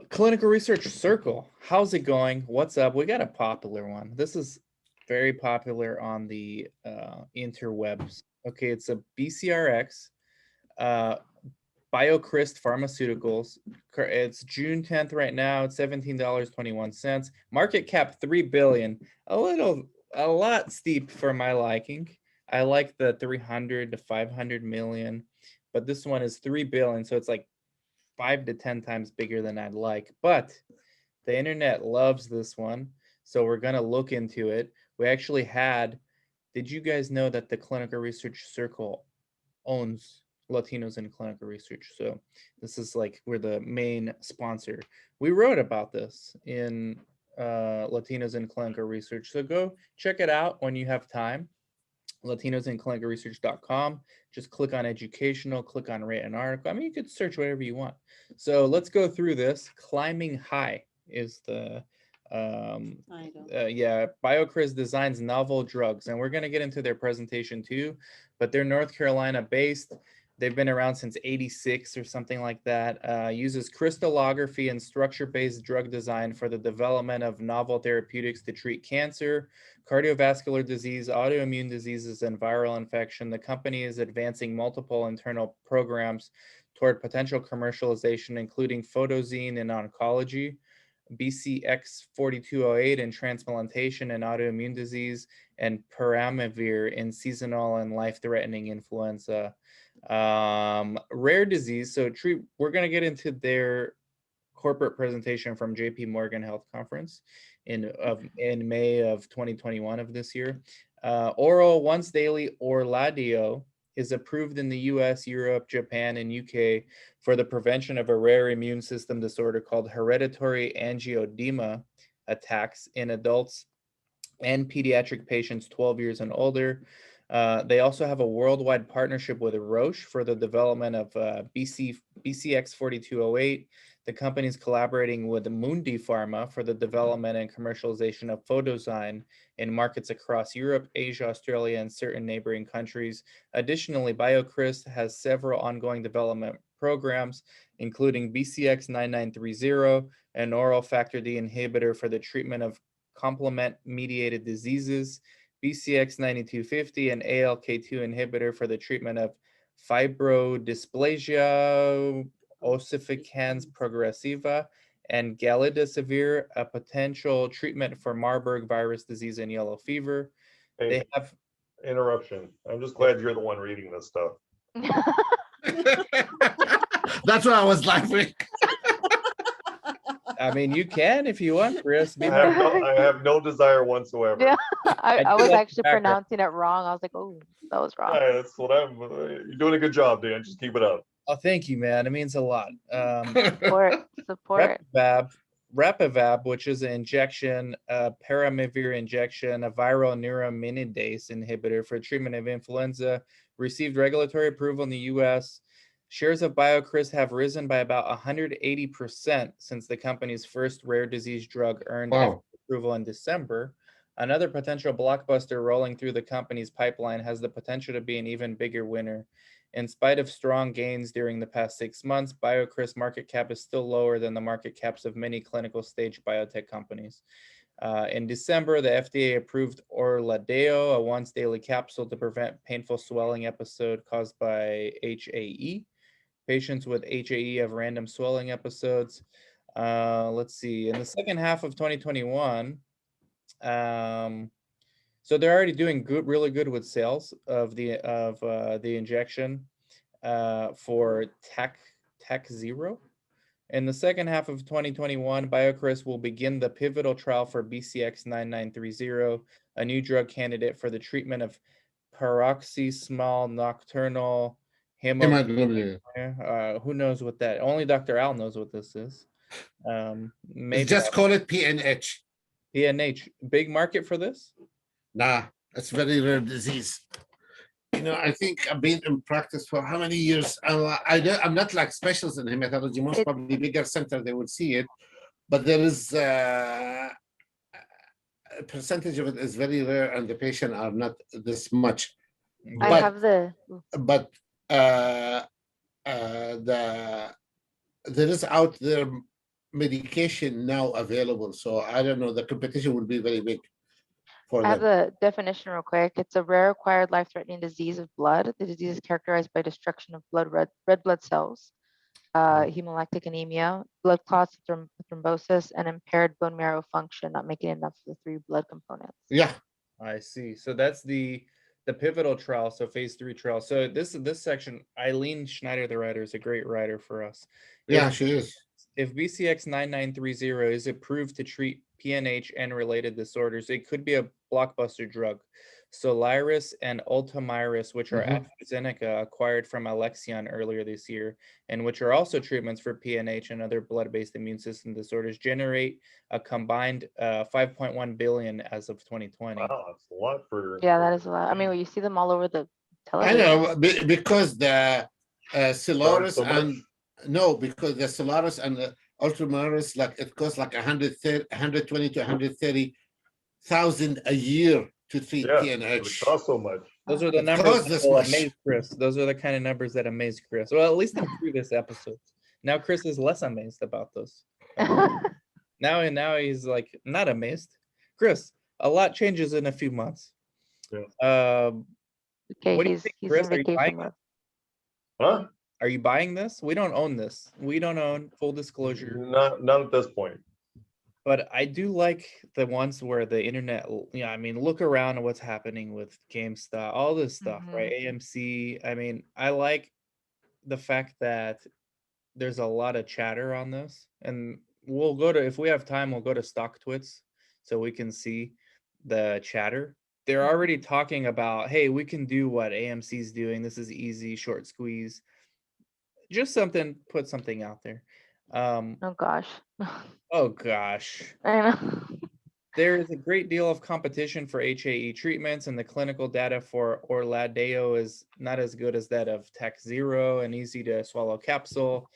Clinical Research Circle. How's it going? What's up? We got a popular one. This is very popular on the interwebs. Okay, it's a BCRX, uh, BioCryst Pharmaceuticals. It's June 10th right now. It's $17.21. Market cap 3 billion. A lot steep for my liking. I like the 300 to 500 million, but this one is 3 billion, so it's like 5 to 10 times bigger than I'd like. But the internet loves this one, so we're gonna look into it. We actually had. Did you guys know that the Clinical Research Circle owns Latinos in Clinical Research? So this is like we're the main sponsor. We wrote about this in Latinos in Clinical Research. So go check it out when you have time. LatinosInClinicalResearch.com. Just click on educational, click on rate an article. I mean, you could search whatever you want. So let's go through this. Climbing High is the yeah, BioCryst designs novel drugs, and we're going to get into their presentation too, but they're North Carolina based. They've been around since 86 or something like that. Uses crystallography and structure-based drug design for the development of novel therapeutics to treat cancer, cardiovascular disease, autoimmune diseases, and viral infection. The company is advancing multiple internal programs toward potential commercialization, including photozine in oncology, BCX 4208 in transplantation and autoimmune disease, and peramivir in seasonal and life-threatening influenza. Rare disease. So we're going to get into their corporate presentation from JP Morgan Health Conference in May of 2021 of this year. Oral once daily Orladeyo is approved in the US, Europe, Japan, and UK for the prevention of a rare immune system disorder called hereditary angioedema attacks in adults and pediatric patients 12 years and older. They also have a worldwide partnership with Roche for the development of BCX 4208. The company is collaborating with Mundi Pharma for the development and commercialization of Photozyme in markets across Europe, Asia, Australia, and certain neighboring countries. Additionally, BioCryst has several ongoing development programs, including BCX 9930, an oral factor D inhibitor for the treatment of complement-mediated diseases, BCX 9250, an ALK2 inhibitor for the treatment of fibrodysplasia ossificans progressiva, and galidosivir, a potential treatment for Marburg virus disease and yellow fever. Hey, they have interruption. I'm just glad you're the one reading this stuff. That's why I was laughing. I mean, you can if you want, Chris. I have no desire whatsoever. Yeah, I was like actually pronouncing it wrong. I was like, oh, that was wrong. Yeah, that's what you're doing a good job, Dan. Just keep it up. Oh, thank you, man. It means a lot. Support. Rapivab, which is an injection, paramivir injection, a viral neuraminidase inhibitor for treatment of influenza, received regulatory approval in the U.S. Shares of BioCryst have risen by about 180% since the company's first rare disease drug earned approval in December. Another potential blockbuster rolling through the company's pipeline has the potential to be an even bigger winner. In spite of strong gains during the past 6 months, BioCryst market cap is still lower than the market caps of many clinical stage biotech companies. In December, the FDA approved Orladeyo, a once daily capsule to prevent painful swelling episode caused by HAE. Patients with HAE have random swelling episodes. Let's see. In the second half of 2021, so they're already doing really good with sales of the injection for Tech Zero. In the second half of 2021, BioCryst will begin the pivotal trial for BCX 9930, a new drug candidate for the treatment of paroxysmal nocturnal hemoglobinuria. Who knows what that? Only Dr. Al knows what this is. Maybe just call it PNH. PNH, big market for this? Nah, it's very rare disease. You know, I think I've been in practice for how many years? I'm not like specialist in hematology. Most probably bigger center they would see it, but there is a percentage of it is very rare, and the patient are not this much. I have the. But the there is out there medication now available, so I don't know, the competition will be very big for I have them. the definition real quick. It's a rare acquired life-threatening disease of blood. The disease is characterized by destruction of red blood cells, hemolytic anemia, blood clots, thrombosis, and impaired bone marrow function, not making enough of the three blood components. Yeah, I see. So that's the pivotal trial. So phase 3 trial. So this section, Eileen Schneider, the writer, is a great writer for us. yeah, If she is. if BCX 9930 is approved to treat PNH and related disorders, it could be a blockbuster drug. Soliris and Ultomiris, which are Mhm. AstraZeneca acquired from Alexion earlier this year, and which are also treatments for PNH and other blood-based immune system disorders, generate a combined 5.1 billion as of 2020. Wow, that's a lot for. Yeah, that is a lot. I mean, you see them all over the I television. know, because the Solaris so much. and no, because the Solaris and the Ultramaris, like it costs like 120 to 130,000 a year to treat Yeah, it PNH. costs so much. Those are the It numbers costs that this will much. amaze Chris. Those are the kind of numbers that amaze Chris. Well, at least in previous episodes. Now Chris is less amazed about those. Now he's like not amazed. Chris, a lot changes in a few months. Yeah. Okay, What do you he's think, in Chris? Are you vacation buying mode. Huh? Are you buying this? We don't own this. We don't own, full disclosure. Not at this point. But I do like the ones where the internet, I mean, look around at what's happening with GameStop, all this stuff, right? AMC. I mean, I like the fact that there's a lot of chatter on this, and we'll go to, if we have time, we'll go to stock twits so we can see the chatter. They're already talking about, hey, we can do what AMC's doing. This is easy, short squeeze. Just something, put something out there. Oh gosh. Oh gosh. I know. There is a great deal of competition for HAE treatments, and the clinical data for Orladeyo is not as good as that of Takhzyro, an easy to swallow capsule.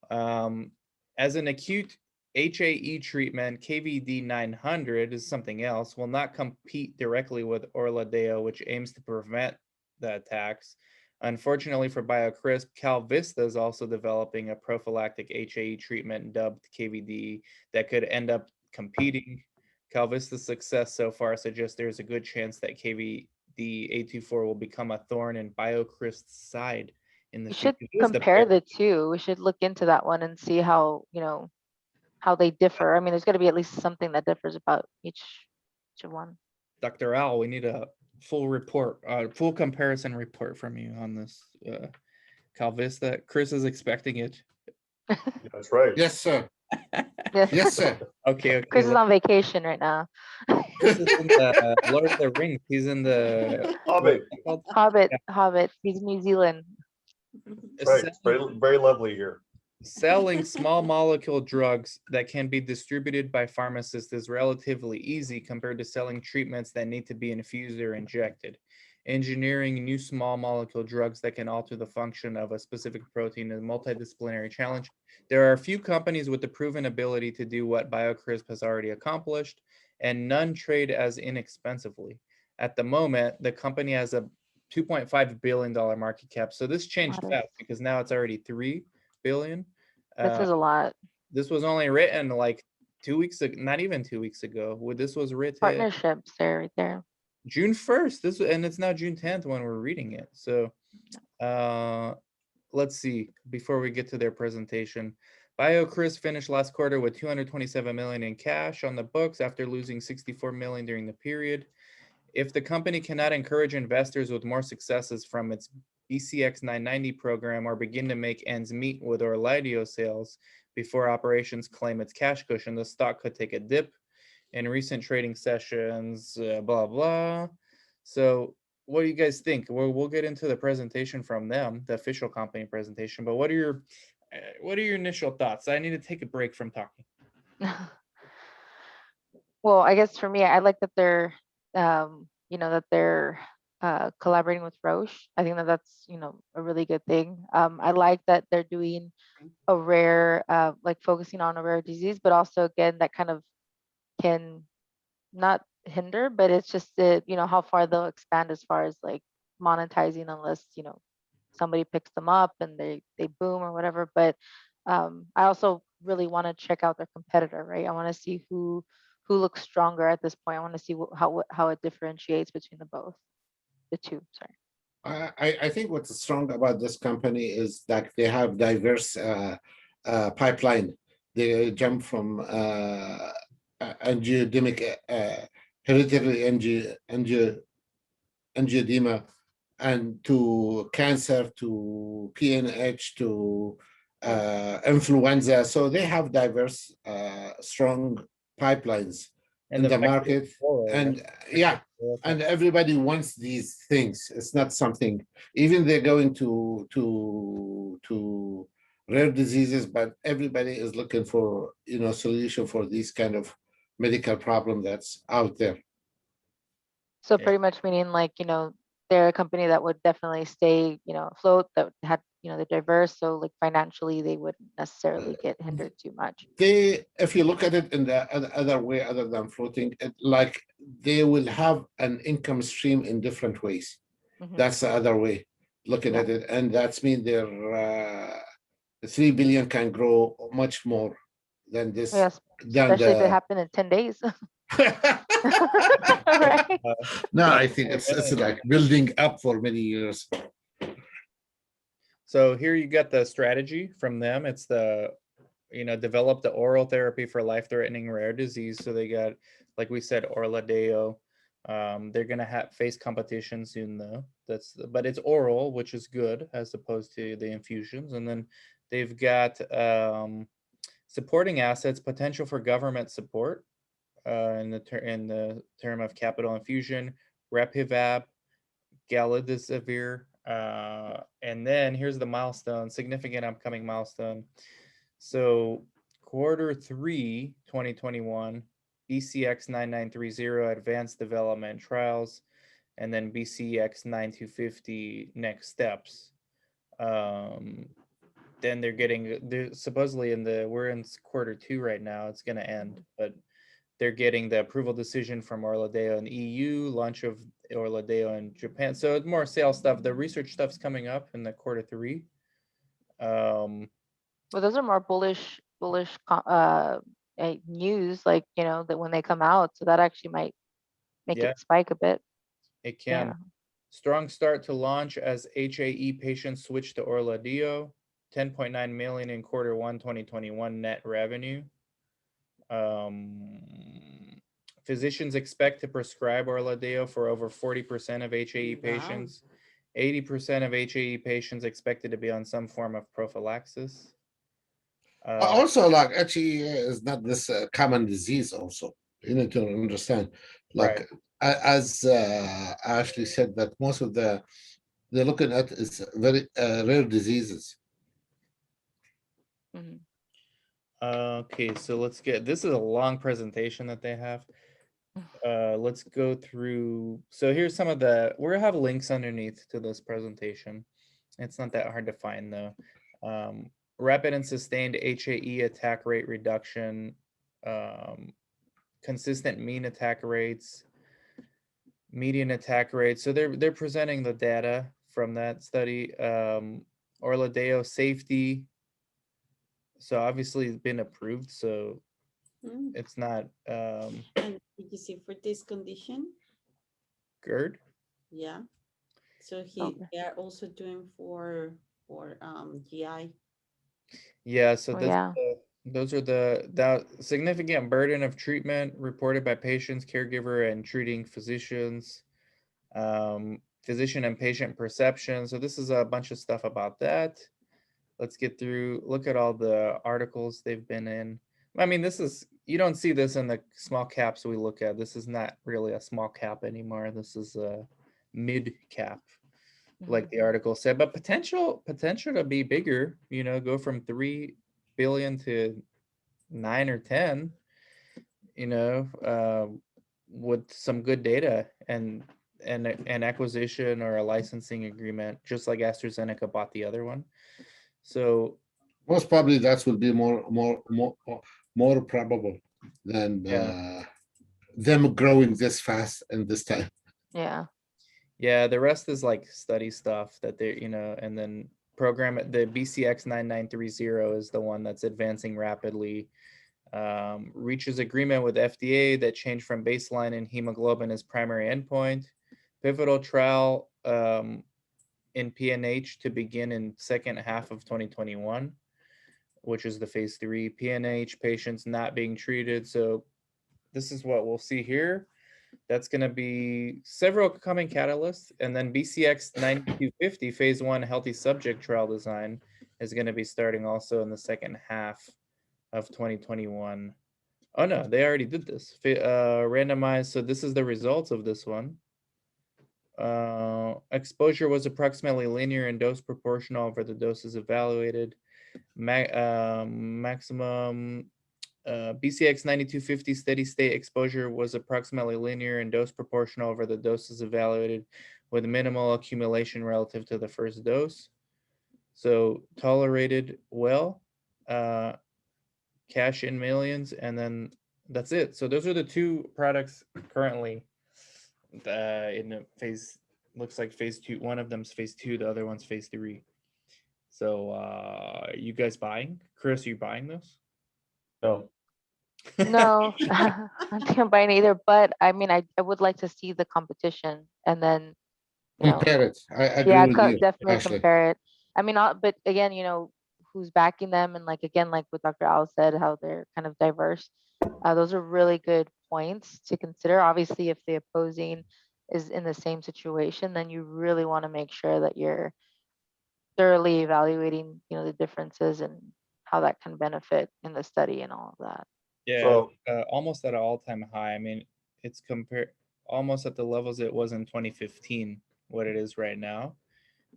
As an acute HAE treatment, KVD 900 is something else, will not compete directly with Orladeyo, which aims to prevent the attacks. Unfortunately for BioCryst, KalVista is also developing a prophylactic HAE treatment dubbed KVD that could end up competing. KalVista's success so far suggests there's a good chance that KVD 824 will become a thorn in BioCryst's side in the We should future. Who's the compare bear? the two. We should look into that one and see how, how they differ. I mean, there's got to be at least something that differs about each one. Dr. Al, we need a full report, full comparison report from you on this KalVista. Chris is expecting it. That's right. Yes, sir. Yes. Yes, sir. Okay, Chris is let- on vacation right now. Chris is in the Lord of the Rings. He's in the Hobbit. what's it called? Hobbit. He's New Zealand. Right. It's very, very lovely here. Selling small molecule drugs that can be distributed by pharmacists is relatively easy compared to selling treatments that need to be infused or injected. Engineering new small molecule drugs that can alter the function of a specific protein is a multidisciplinary challenge. There are a few companies with the proven ability to do what BioCryst has already accomplished, and none trade as inexpensively. At the moment, the company has a $2.5 billion market cap. So this changed Modest. fast because now it's already 3 billion. This is a lot. This was only written like 2 weeks ago, not even 2 weeks ago. This was written Partnerships there, right there. June 1st. And it's now June 10th when we're reading it. So let's see, before we get to their presentation. BioCryst finished last quarter with 227 million in cash on the books after losing 64 million during the period. If the company cannot encourage investors with more successes from its BCX 990 program or begin to make ends meet with Orladeyo sales before operations claim its cash cushion, the stock could take a dip in recent trading sessions, blah, blah. So what do you guys think? We'll get into the presentation from them, the official company presentation, but what are your initial thoughts? I need to take a break from talking. Well, I guess for me, I like that they're, that they're collaborating with Roche. I think that that's, a really good thing. I like that they're doing a rare, like focusing on a rare disease, but also again, that kind of can not hinder, but it's just how far they'll expand as far as like monetizing unless, somebody picks them up and they boom or whatever. But I also really want to check out their competitor, right? I want to see who looks stronger at this point. I want to see how it differentiates between the two. Sorry. I think what's strong about this company is that they have diverse pipeline. They jump from angiodemic, hereditary angioedema, and to cancer, to PNH, to influenza. So they have diverse, strong pipelines in And the fact that market. it's oral, right? And yeah, and everybody wants these things. It's not something, even they're going to rare diseases, but everybody is looking for, solution for these kind of medical problem that's out there. So Yeah. pretty much meaning like, they're a company that would definitely stay, afloat, that had, they're diverse. So like financially, they wouldn't necessarily get hindered too much. If you look at it in the other way, other than floating, like they will have an income stream in different ways. Mhm. That's the other way looking Yeah. at it, and that's mean their 3 billion can grow much more than this. Yes, Than especially if it the happened in 10 days. Right? no, I think it's like building up for many years. So here you got the strategy from them. It's develop the oral therapy for life-threatening rare disease. So they got, like we said, Orladeyo. They're gonna face competition soon though. But it's oral, which is good as opposed to the infusions. And then they've got supporting assets, potential for government support in the term of capital infusion, Repivab, Galidesivir, and then here's the milestone, significant upcoming milestone. So Q3 2021, BCX 9930 advanced development trials, and then BCX 9250 next steps. Then they're supposedly we're in Q2 right now. It's going to end, but they're getting the approval decision from Orladeyo in EU, launch of Orladeyo in Japan. So it's more sales stuff. The research stuff's coming up in the Q3. Well, those are more bullish news, like, that when they come out. So that actually might make Yeah. it spike a bit. It can. Yeah. Strong start to launch as HAE patients switch to Orladeyo. 10.9 million in Q1 2021 net revenue. Physicians expect to prescribe Orladeyo for over 40% of HAE patients. 80% of HAE patients expected to be on some form of prophylaxis. Also, like HAE is not this common disease. Also, you need to understand, like as Ashley said, that most of they're looking at is very rare diseases. Mhm. Okay, so this is a long presentation that they have. Let's go through. So here's some of we'll have links underneath to this presentation. It's not that hard to find though. Rapid and sustained HAE attack rate reduction, consistent mean attack rates, median attack rates. So they're presenting the data from that study. Orladeyo safety. So obviously it's been approved. So it's not. And did you see for this condition? GERD. Yeah. So they are also doing for GI. Yeah. So Yeah. those are the significant burden of treatment reported by patients, caregiver, and treating physicians, physician and patient perception. So this is a bunch of stuff about that. Let's get through, look at all the articles they've been in. I mean, you don't see this in the small caps we look at. This is not really a small cap anymore. This is a mid cap, like the article said, but potential to be bigger, go from 3 billion to 9 or 10, with some good data and an acquisition or a licensing agreement, just like AstraZeneca bought the other one. So most probably that will be more probable than them growing this fast in this time. Yeah. Yeah, the rest is like study stuff that they're, and then program, the BCX 9930 is the one that's advancing rapidly. Reaches agreement with FDA that change from baseline in hemoglobin is primary endpoint. Pivotal trial in PNH to begin in second half of 2021, which is the phase 3. PNH patients not being treated. So this is what we'll see here. That's going to be several coming catalysts. And then BCX 9250 phase 1 healthy subject trial design is going to be starting also in the second half of 2021. Oh no, they already did this. Randomized. So this is the results of this one. Exposure was approximately linear and dose proportional over the doses evaluated. Maximum BCX 9250 steady state exposure was approximately linear and dose proportional over the doses evaluated, with minimal accumulation relative to the first dose. So tolerated well, cash in millions, and then that's it. So those are the two products currently in the phase, looks like phase 2. One of them's phase 2, the other one's phase 3. So you guys buying? Chris, you buying those? No, No, I don't think I'm buying either, but I mean, I would like to see the competition and then, you know, Compare it. I agree yeah, with you, definitely Ashley. compare it. I mean, but again, who's backing them, and like again, like what Dr. Al said, how they're kind of diverse. Those are really good points to consider. Obviously, if the opposing is in the same situation, then you really want to make sure that you're thoroughly evaluating, the differences and how that can benefit in the study and all of that. Yeah, So- almost at an all-time high. I mean, it's compared almost at the levels it was in 2015, what it is right now.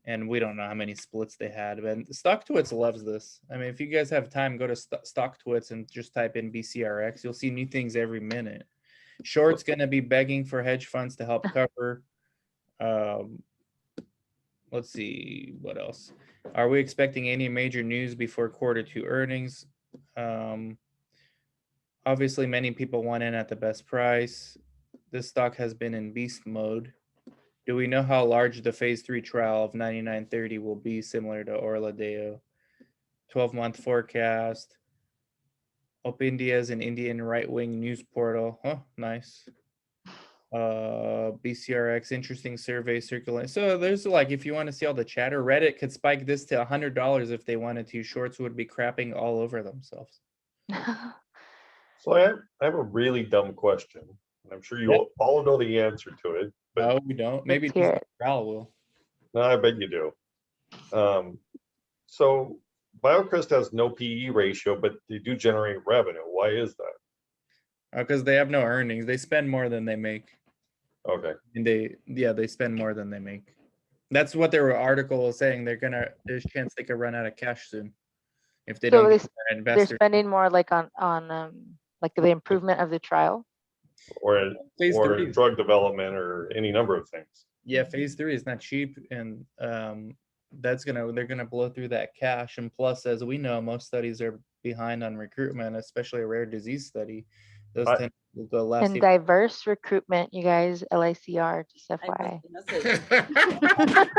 And we don't know how many splits they had, but StockTwits loves this. I mean, if you guys have time, go to StockTwits and just type in BCRX. You'll see new things every minute. Short's going to be begging for hedge funds to help cover. Let's see, what else? Are we expecting any major news before Q2 earnings? Obviously, many people want in at the best price. This stock has been in beast mode. Do we know how large the phase 3 trial of 9930 will be, similar to Orladeo? 12-month forecast. Opindia is an Indian right-wing news portal. Oh, nice. BCRX, interesting survey circulating. So there's like, if you want to see all the chatter, Reddit could spike this to $100 if they wanted to. Shorts would be crapping all over themselves. so I have a really dumb question. And I'm sure you all know the answer to it, but No, we don't. Maybe hear it. Ral will. no, I bet you do. So BioCryst has no PE ratio, but they do generate revenue. Why is that? Because they have no earnings. They spend more than they make. Okay. And they spend more than they make. That's what their article was saying. There's a chance they could run out of cash soon if they So don't they get their They're investors. spending more like on like the improvement of the trial. Or Phase or 3. drug development or any number of things. Yeah, phase 3 is not cheap, and they're gonna blow through that cash. And plus, as we know, most studies are behind on recruitment, especially a rare disease study. Those I- tend to go less. And diverse recruitment, you guys, LICR, just I FYI. was gonna say,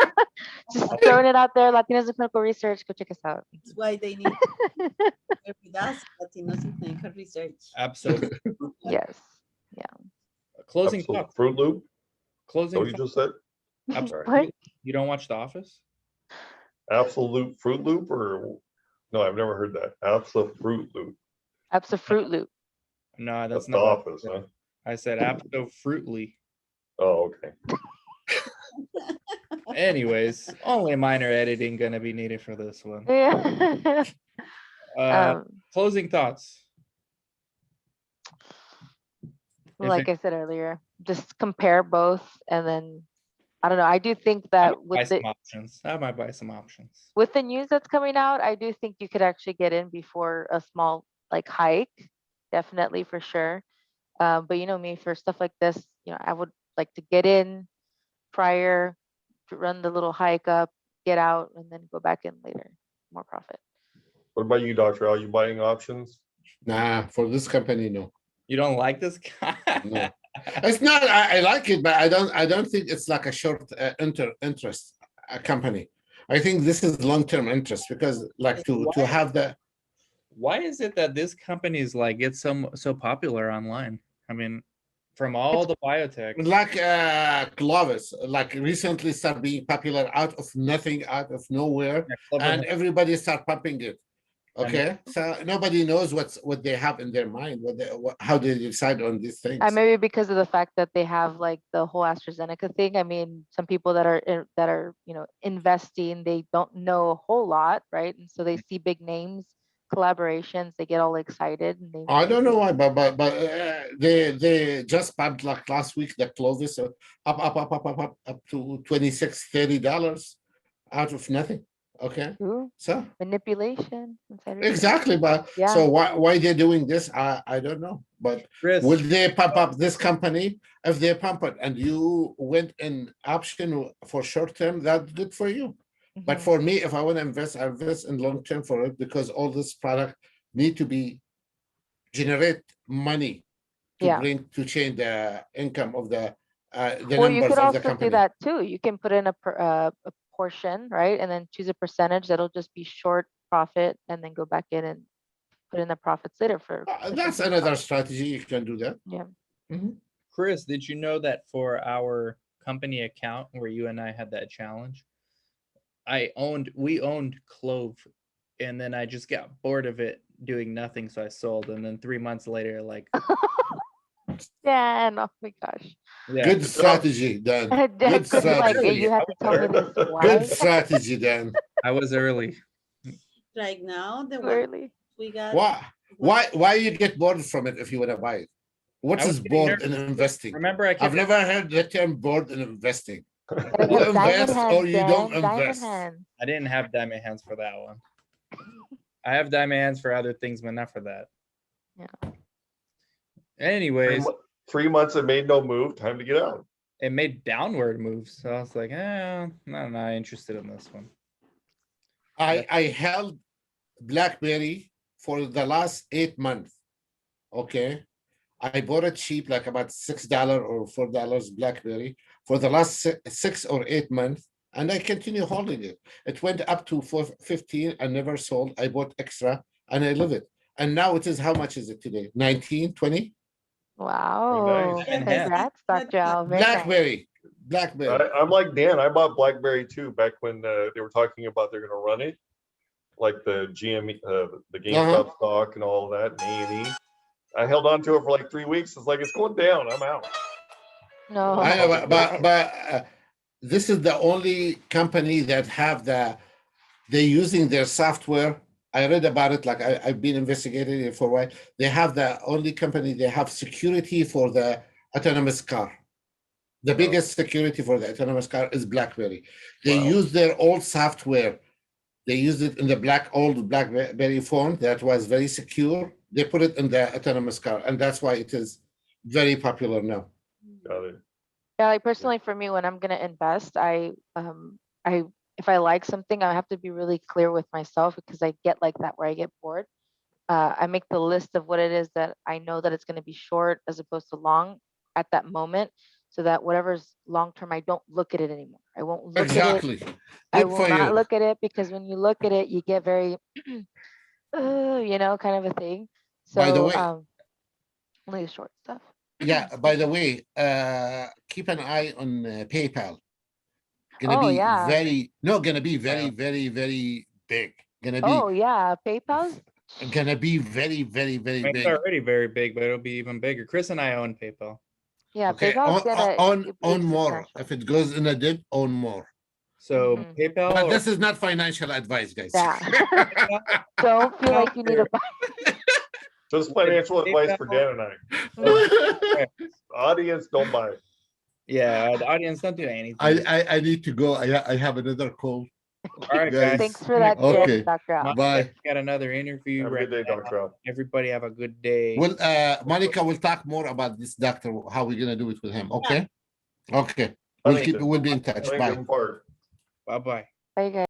Just throwing it out there, Latinos in Clinical Research, go check us out. that's why they need to work with us, Latinos in clinical research. Absolutely. Yes. Closing Absolute thoughts. Fruit Loop. Is that Closing what you just said? Absolute- What? You don't watch The Office? Absolute Fruit Loop, or no? I've never heard that. Absolute Fruit Loop. Fruit Loop. No, that's That's the not. what office, I huh? said. I said absolutely. Oh, okay. Anyways, only minor editing gonna be needed for this one. Yeah. Closing thoughts. Like I said earlier, just compare both, and then I don't know. I do think that Buy some options. I might buy some options. with the news that's coming out, I do think you could actually get in before a small like hike, definitely for sure. But you know me, for stuff like this, I would like to get in prior, to run the little hike up, get out, and then go back in later, more profit. What about you, Dr. Al? You buying options? Nah, for this company, no. You don't like this guy? No. It's not. I like it, but I don't think it's like a short interest company. I think this is long-term interest because like to Why? have the, Why is it that this company is like it's so popular online? I mean, from all the biotechs. like Clovis, like recently start being popular out of nothing, out of nowhere, Yeah, Clover and Health. everybody start pumping it. I mean- Okay, so nobody knows what they have in their mind, how they decide on these things. Maybe because of the fact that they have like the whole AstraZeneca thing. I mean, some people that are investing, they don't know a whole lot, right? And so they see big names, collaborations, they get all excited and they. I don't know why, but they just pumped like last week the Clovis up to $26-30 out of nothing. Okay, Ooh, so manipulation. Insider exactly, but Yeah. so why they're doing this? I don't know, but Chris, will they pump up this company? If they pump it and you went in option for short term, that's good for you. But Mhm. for me, if I want to invest, I invest in long term for it because all this product need to be generate money to Yeah. bring to change the income of the Well, you numbers could of the also do company. that too. You can put in a portion, right? And then choose a percentage that'll just be short profit and then go back in and put in the profits later for. That's potential another profit. strategy. You can do that. Yeah. Mhm. Chris, did you know that for our company account where you and I had that challenge, we owned Clove, and then I just got bored of it doing nothing, so I sold. And then 3 months later, like, Dan, oh my gosh. yeah, Good strategy, Dan. Dan, Good Chris is like, strategy. you have to tell me this. Good Why? strategy, Dan. I was early. Right now, the Too one early. we got. Why you get bored from it if you want to buy it? What I was is getting bored in nervous. investing? Remember, I I've kept never heard the term bored in investing. Gotta You have diamond invest or hands, you don't Dan. Diamond invest. hands. I didn't have diamond hands for that one. I have diamond hands for other things, but not for that. Yeah. Anyways, 3 months it made no move. Time to get out. it made downward moves, so I was like, I'm not interested in this one. I held BlackBerry for the last 8 months. Okay. I bought it cheap, like about $6 or $4 BlackBerry for the last 6 or 8 months, and I continue holding it. It went up to 415. I never sold. I bought extra, and I love it. And now it is, how much is it today? 19, 20? Wow. Diamond hands. Congrats, Dr. Al. Very nice. BlackBerry. I'm like Dan. I bought BlackBerry too back when they were talking about they're going to run it, like the GM, the GameStop stock and all that, and A&E. I held on to it for like 3 weeks. It's like it's going down. I'm out. No. I know, but this is the only company that have they're using their software. I read about it, like I've been investigating it for a while. They have the only company, they have security for the autonomous car. The biggest security for the autonomous car is BlackBerry. They use their old software. They used it in the old BlackBerry phone that was very secure. They put it in the autonomous car, and that's why it is very popular now. Got it. Yeah, like personally for me, when I'm gonna invest, if I like something, I have to be really clear with myself because I get like that where I get bored. I make the list of what it is that I know that it's gonna be short as opposed to long at that moment, so that whatever's long term, I don't look at it anymore. I won't look at it. Exactly. I Good will for not you. look at it because when you look at it, you get very, kind of a thing. By the So, way, only the short stuff. yeah, by the way, keep an eye on PayPal. Gonna Oh be yeah. very big. Oh yeah. PayPal's. Gonna be very I mean, it's big. already very big, but it'll be even bigger. Chris and I own PayPal. Yeah, Okay, PayPal's gonna own be more. substantial. If it goes in a dip, own more. So Mhm. PayPal, But or this is not financial advice, guys. Yeah. Don't feel like you need to buy. Just financial advice for Dan and I. Audience, don't buy it. yeah, the audience don't do anything. I need to go. I have another call. All right, guys. guys. Thanks for that Okay. tip, Dr. Al. Monica, Bye. we got another interview Have a right good day, now. Dr. Al. Everybody have a good day. Well, Monica will talk more about this doctor, how we're gonna do it with him. Okay. Okay. We'll be in touch. Thank Bye. you. Bye-bye. Bye, guys.